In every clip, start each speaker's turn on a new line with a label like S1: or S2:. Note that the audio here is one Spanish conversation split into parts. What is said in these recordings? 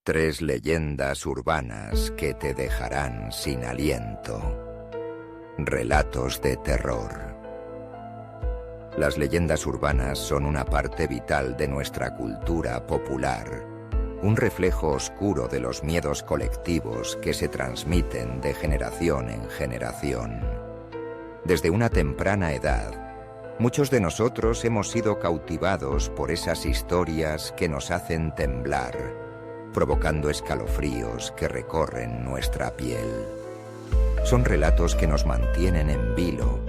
S1: Tres leyendas urbanas que te dejarán sin aliento. Relatos de terror. Las leyendas urbanas son una parte vital de nuestra cultura popular, un reflejo oscuro de los miedos colectivos que se transmiten de generación en generación. Desde una temprana edad, muchos de nosotros hemos sido cautivados por esas historias que nos hacen temblar, provocando escalofríos que recorren nuestra piel. Son relatos que nos mantienen en vilo,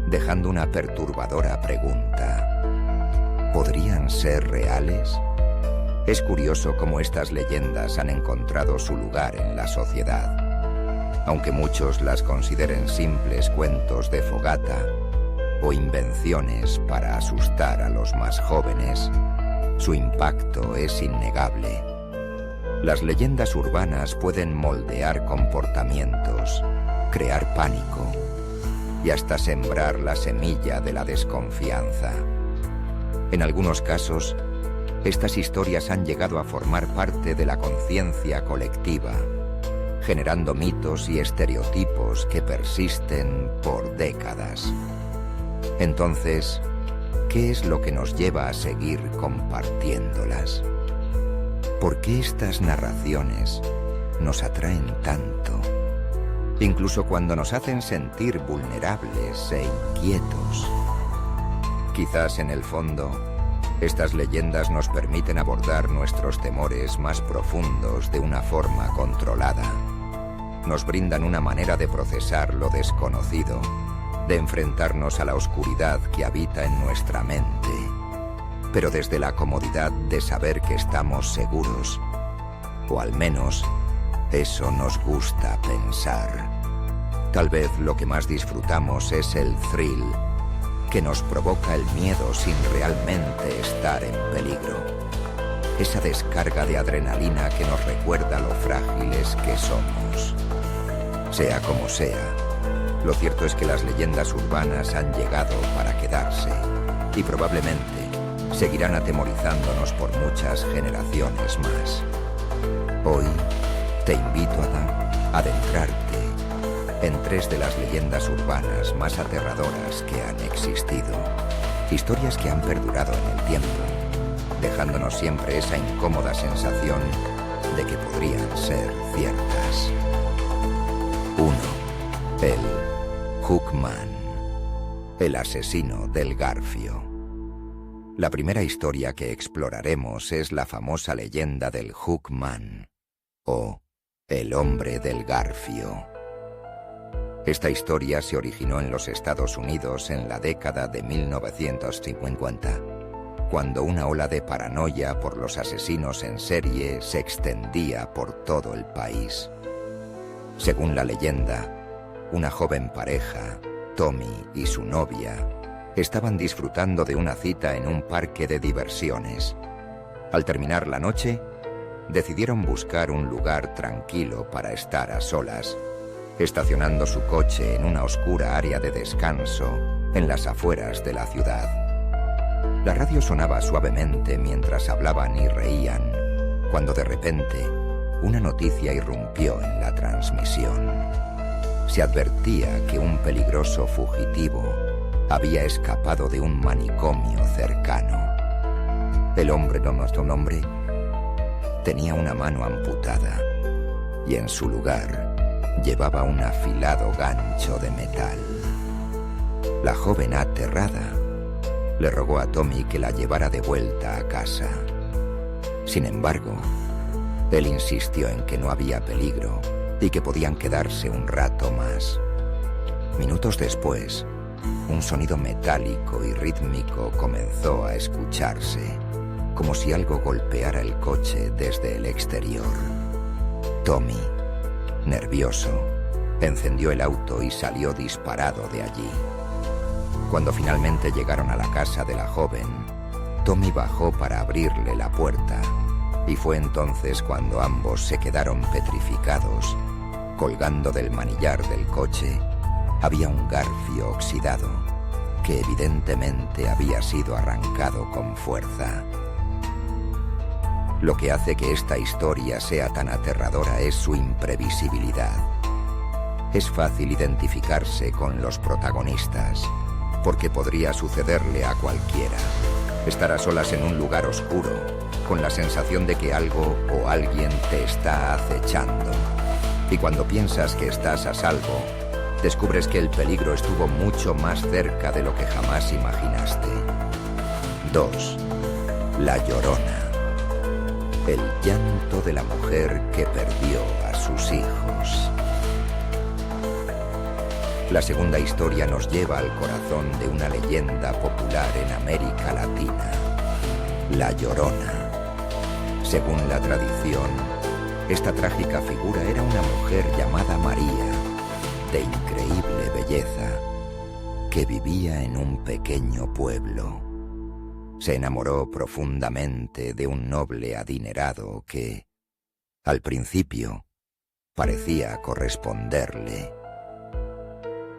S1: dejando una perturbadora pregunta: ¿podrían ser reales? Es curioso cómo estas leyendas han encontrado su lugar en la sociedad. Aunque muchos las consideren simples cuentos de fogata o invenciones para asustar a los más jóvenes, su impacto es innegable. Las leyendas urbanas pueden moldear comportamientos, crear pánico y hasta sembrar la semilla de la desconfianza. En algunos casos, estas historias han llegado a formar parte de la conciencia colectiva, generando mitos y estereotipos que persisten por décadas. Entonces, ¿qué es lo que nos lleva a seguir compartiéndolas? ¿Por qué estas narraciones nos atraen tanto, incluso cuando nos hacen sentir vulnerables e inquietos? Quizás en el fondo, estas leyendas nos permiten abordar nuestros temores más profundos de una forma controlada. Nos brindan una manera de procesar lo desconocido, de enfrentarnos a la oscuridad que habita en nuestra mente, pero desde la comodidad de saber que estamos seguros, o al menos eso nos gusta pensar. Tal vez lo que más disfrutamos es el thrill, que nos provoca el miedo sin realmente estar en peligro. Esa descarga de adrenalina que nos recuerda lo frágiles que somos. Sea como sea, lo cierto es que las leyendas urbanas han llegado para quedarse y probablemente seguirán atemorizándonos por muchas generaciones más. Hoy te invito a adentrarte en tres de las leyendas urbanas más aterradoras que han existido. Historias que han perdurado en el tiempo, dejándonos siempre esa incómoda sensación de que podrían ser ciertas. 1. El Hookman, el asesino del garfio. La primera historia que exploraremos es la famosa leyenda del Hookman, o el hombre del garfio. Esta historia se originó en los Estados Unidos en la década de 1950, cuando una ola de paranoia por los asesinos en serie se extendía por todo el país. Según la leyenda, una joven pareja, Tommy y su novia, estaban disfrutando de una cita en un parque de diversiones. Al terminar la noche, decidieron buscar un lugar tranquilo para estar a solas, estacionando su coche en una oscura área de descanso en las afueras de la ciudad. La radio sonaba suavemente mientras hablaban y reían, cuando de repente una noticia irrumpió en la transmisión. Se advertía que un peligroso fugitivo había escapado de un manicomio cercano. El hombre, no nuestro nombre, tenía una mano amputada y en su lugar llevaba un afilado gancho de metal. La joven, aterrada, le rogó a Tommy que la llevara de vuelta a casa. Sin embargo, él insistió en que no había peligro y que podían quedarse un rato más. Minutos después, un sonido metálico y rítmico comenzó a escucharse, como si algo golpeara el coche desde el exterior. Tommy, nervioso, encendió el auto y salió disparado de allí. Cuando finalmente llegaron a la casa de la joven, Tommy bajó para abrirle la puerta, y fue entonces cuando ambos se quedaron petrificados. Colgando del manillar del coche había un garfio oxidado, que evidentemente había sido arrancado con fuerza. Lo que hace que esta historia sea tan aterradora es su imprevisibilidad. Es fácil identificarse con los protagonistas, porque podría sucederle a cualquiera. Estar a solas en un lugar oscuro, con la sensación de que algo o alguien te está acechando. Y cuando piensas que estás a salvo, descubres que el peligro estuvo mucho más cerca de lo que jamás imaginaste. 2. La Llorona. El llanto de la mujer que perdió a sus hijos. La segunda historia nos lleva al corazón de una leyenda popular en América Latina, La Llorona. Según la tradición, esta trágica figura era una mujer llamada María, de increíble belleza, que vivía en un pequeño pueblo. Se enamoró profundamente de un noble adinerado que, al principio, parecía corresponderle.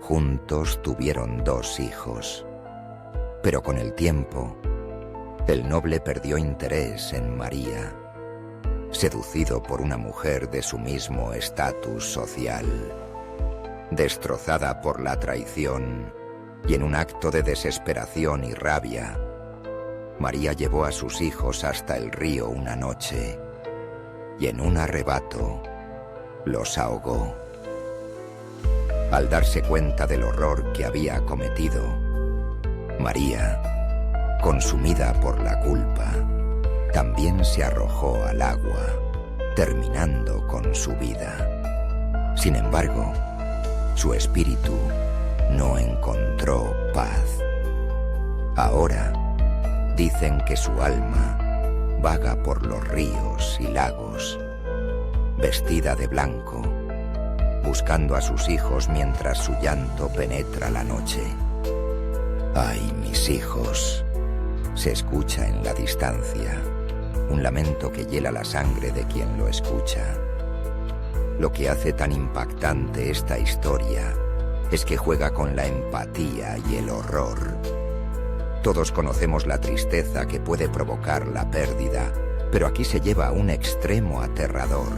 S1: Juntos tuvieron 2 hijos, pero con el tiempo, el noble perdió interés en María, seducido por una mujer de su mismo estatus social. Destrozada por la traición y en un acto de desesperación y rabia, María llevó a sus hijos hasta el río una noche y en un arrebato los ahogó. Al darse cuenta del horror que había cometido, María, consumida por la culpa, también se arrojó al agua, terminando con su vida. Sin embargo, su espíritu no encontró paz. Ahora, dicen que su alma vaga por los ríos y lagos, vestida de blanco, buscando a sus hijos mientras su llanto penetra la noche. ¡Ay, mis hijos! Se escucha en la distancia, un lamento que hiela la sangre de quien lo escucha. Lo que hace tan impactante esta historia es que juega con la empatía y el horror. Todos conocemos la tristeza que puede provocar la pérdida, pero aquí se lleva a un extremo aterrador.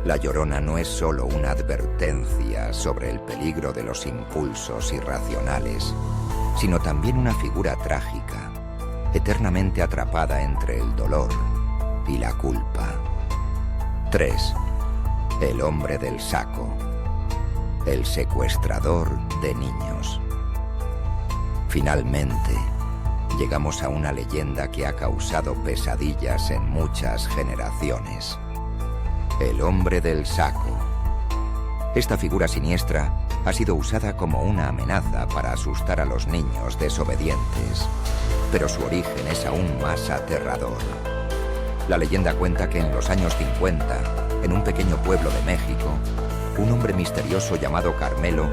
S1: La Llorona no es solo una advertencia sobre el peligro de los impulsos irracionales, sino también una figura trágica, eternamente atrapada entre el dolor y la culpa. 3. El hombre del saco. El secuestrador de niños. Finalmente, llegamos a una leyenda que ha causado pesadillas en muchas generaciones. El hombre del saco. Esta figura siniestra ha sido usada como una amenaza para asustar a los niños desobedientes, pero su origen es aún más aterrador. La leyenda cuenta que en los años 50, en un pequeño pueblo de México, un hombre misterioso llamado Carmelo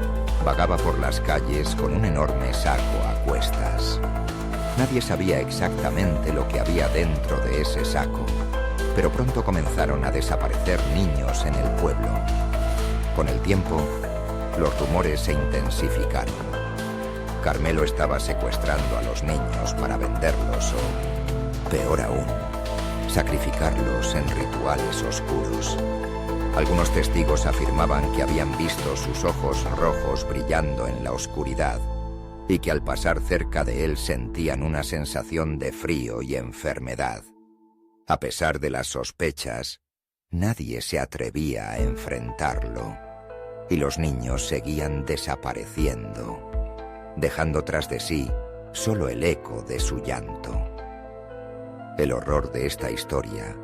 S1: vagaba por las calles con un enorme saco a cuestas. Nadie sabía exactamente lo que había dentro de ese saco, pero pronto comenzaron a desaparecer niños en el pueblo. Con el tiempo, los rumores se intensificaron. Carmelo estaba secuestrando a los niños para venderlos o, peor aún, sacrificarlos en rituales oscuros. Algunos testigos afirmaban que habían visto sus ojos rojos brillando en la oscuridad y que al pasar cerca de él sentían una sensación de frío y enfermedad. A pesar de las sospechas, nadie se atrevía a enfrentarlo, y los niños seguían desapareciendo, dejando tras de sí solo el eco de su llanto. El horror de esta historia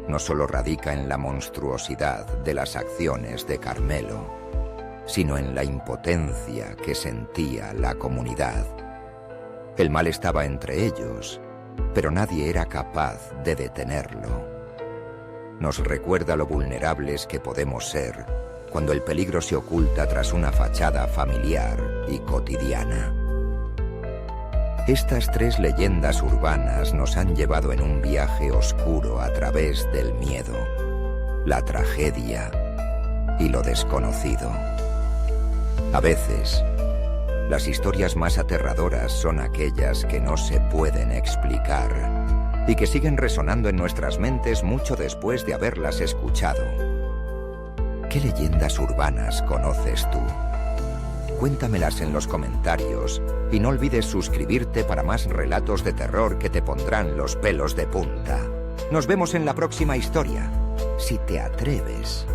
S1: no solo radica en la monstruosidad de las acciones de Carmelo, sino en la impotencia que sentía la comunidad. El mal estaba entre ellos, pero nadie era capaz de detenerlo. Nos recuerda lo vulnerables que podemos ser cuando el peligro se oculta tras una fachada familiar y cotidiana. Estas 3 leyendas urbanas nos han llevado en un viaje oscuro a través del miedo, la tragedia y lo desconocido. A veces, las historias más aterradoras son aquellas que no se pueden explicar y que siguen resonando en nuestras mentes mucho después de haberlas escuchado. ¿Qué leyendas urbanas conoces tú? Cuéntamelas en los comentarios y no olvides suscribirte para más relatos de terror que te pondrán los pelos de punta. Nos vemos en la próxima historia, si te atreves.